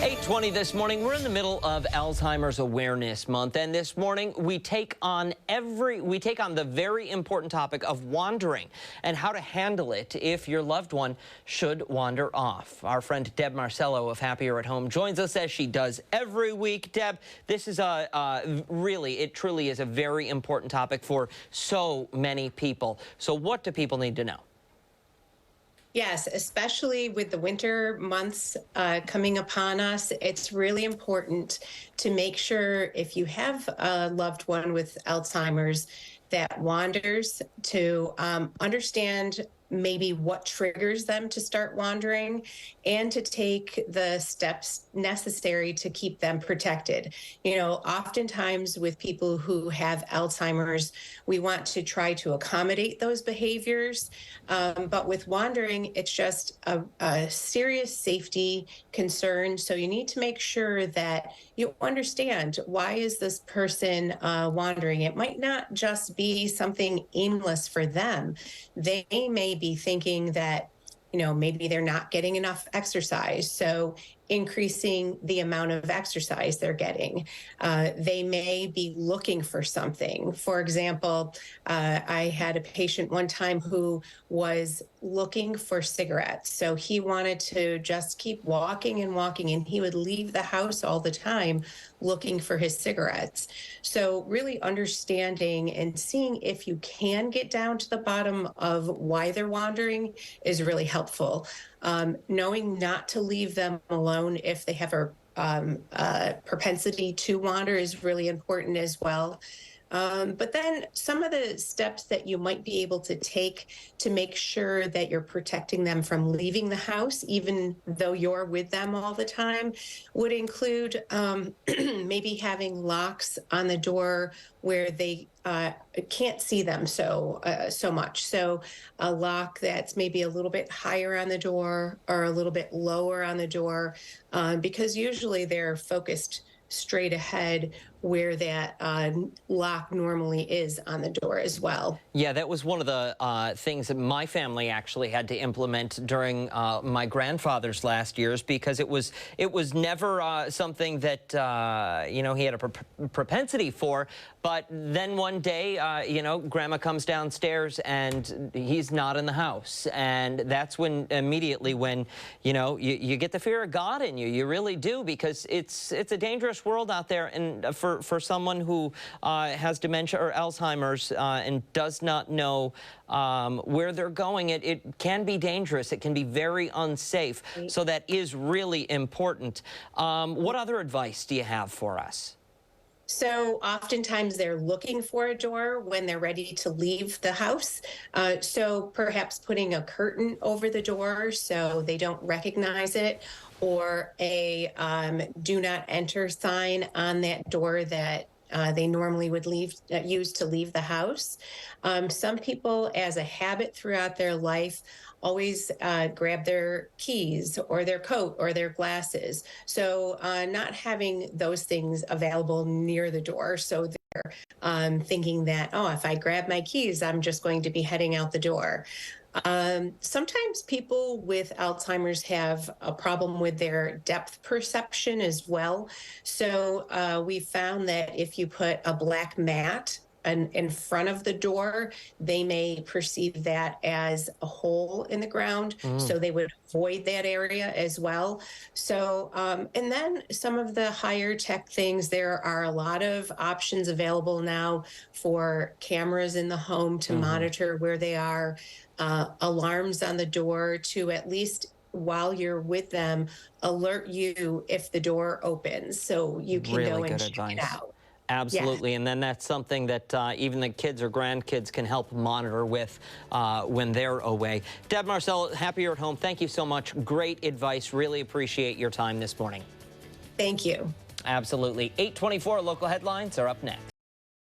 8:20 this morning. We're in the middle of Alzheimer's Awareness Month, and this morning we take on the very important topic of wandering and how to handle it if your loved one should wander off. Our friend Deb Marcello of Happier at Home joins us as she does every week. Deb, this is it truly is a very important topic for so many people. So what do people need to know? Yes, especially with the winter months coming upon us, it's really important to make sure if you have a loved one with Alzheimer's that wanders to understand maybe what triggers them to start wandering and to take the steps necessary to keep them protected. You know, oftentimes with people who have Alzheimer's, we want to try to accommodate those behaviors. But with wandering, it's just a serious safety concern. So you need to make sure that you understand, why is this person wandering? It might not just be something aimless for them. They may be thinking that, you know, maybe they're not getting enough exercise. So increasing the amount of exercise they're getting. They may be looking for something. For example, I had a patient one time who was looking for cigarettes. So he wanted to just keep walking and walking, and he would leave the house all the time looking for his cigarettes. So really understanding and seeing if you can get down to the bottom of why they're wandering is really helpful. Knowing not to leave them alone if they have a propensity to wander is really important as well. But then some of the steps that you might be able to take to make sure that you're protecting them from leaving the house, even though you're with them all the time, would include maybe having locks on the door where they can't see them so much. So a lock that's maybe a little bit higher on the door or a little bit lower on the door, because usually they're focused straight ahead where that lock normally is on the door as well. Yeah, that was one of the things that my family actually had to implement during my grandfather's last years, because it was never something that he had a propensity for. But then one day, Grandma comes downstairs and he's not in the house, and that's when immediately when you get the fear of God in you. You really do, because it's a dangerous world out there, and for someone who has dementia or Alzheimer's and does not know where they're going, it can be dangerous. It can be very unsafe. So that is really important. What other advice do you have for us? So oftentimes they're looking for a door when they're ready to leave the house. So perhaps putting a curtain over the door so they don't recognize it, or a do not enter sign on that door that they normally would use to leave the house. Some people, as a habit throughout their life, always grab their keys or their coat or their glasses. So not having those things available near the door. So they're thinking that, oh, if I grab my keys, I'm just going to be heading out the door. Sometimes people with Alzheimer's have a problem with their depth perception as well. So we found that if you put a black mat in front of the door, they may perceive that as a hole in the ground. So they would avoid that area as well. So, and then some of the higher tech things, there are a lot of options available now for cameras in the home to monitor where they are, alarms on the door to, at least while you're with them, alert you if the door opens, so you can really go and good check advice. it out. Absolutely, and then that's something that even the kids or grandkids can help monitor with when they're away. Deb Marcello, Happier at Home, thank you so much. Great advice. Really appreciate your time this morning. Thank you. Absolutely. 8:24 local headlines are up next.